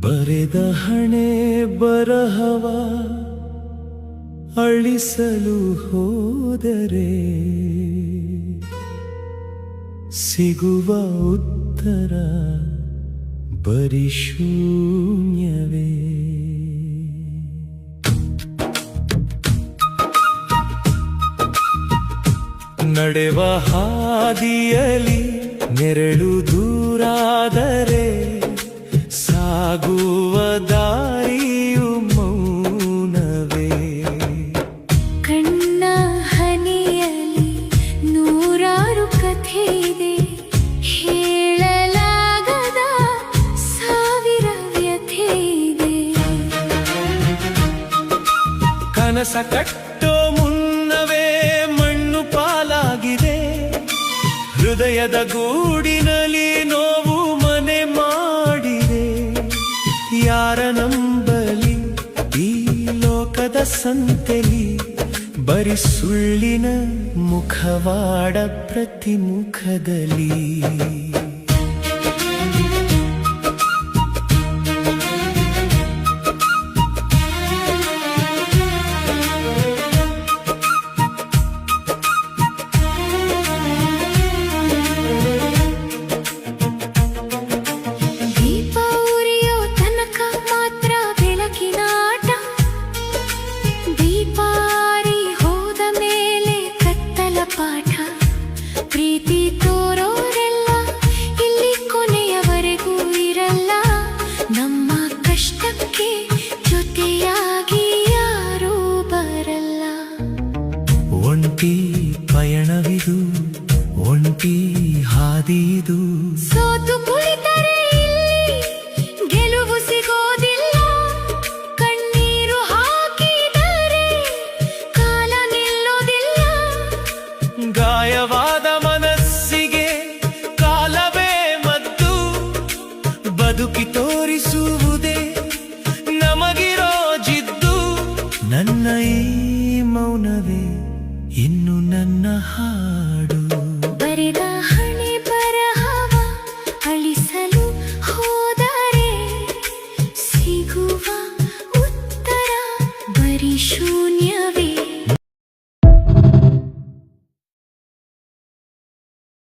ಬರೆದ ಹಣೆ ಬರಹವ ಅಳಿಸಲು ಹೋದರೆ ಸಿಗುವ ಉತ್ತರ ಬರೀ ಶೂನ್ಯವೇ. ನಡೆವ ಹಾದಿಯಲಿ ನೆರಳು ದೂರಾದರೆ ಸಾಗುವ ದಾರಿಯು ಮೌನವೇ. ಕಣ್ಣ ಹನಿಯಲಿ ನೂರಾರು ಕಥೆ ಇದೆ, ಹೇಳಲಾಗದ ಸಾವಿರ ವ್ಯಥೆ ಇದೆ. ಕನಸ ಕಟ್ಟೋ ಮುನ್ನವೇ ಮಣ್ಣು ಪಾಲಾಗಿದೆ, ಹೃದಯದ ಗೂಡಿನಲ್ಲಿ ನೋವು ಮನೆ ಮಾಡಿದೆ. ಯಾರ ನಂಬಲಿ ಈ ಲೋಕದ ಸಂತೆಲಿ, ಬರಿ ಸುಳ್ಳಿನ ಮುಖವಾಡ ಪ್ರತಿ ಮುಖದಲ್ಲಿ. ಪ್ರೀತಿ ತೋರೋರೆಲ್ಲ ಇಲ್ಲಿ ಕೊನೆಯವರೆಗೂ ಇರಲ್ಲ, ನಮ್ಮ ಕಷ್ಟಕ್ಕೆ ಜೊತೆಯಾಗಿ ಯಾರೂ ಬರಲ್ಲ. ಒಂಟಿ ಪಯಣವಿದು, ಒಂಟಿ ಹಾದಿದು. ಸೋತು ಕುಳಿತರೆ ಇಲ್ಲಿ ಗೆಲುವು ಸಿಗೋದಿಲ್ಲ, ಕಣ್ಣೀರು ಹಾಕಿದರೆ ಕಾಲ ನಿಲ್ಲೋದಿಲ್ಲ. ಗಾಯವಾದ ಮನಸ್ಸಿಗೆ ಕಾಲವೇ ಮದ್ದು, ಬದುಕಿ ತೋರಿಸುವುದೇ ನಮಗಿರೋ ಜಿದ್ದು. ನನ್ನ ಈ ಮೌನವೇ ಇನ್ನು ನನ್ನ ಹಾಡು. ಬರೆದ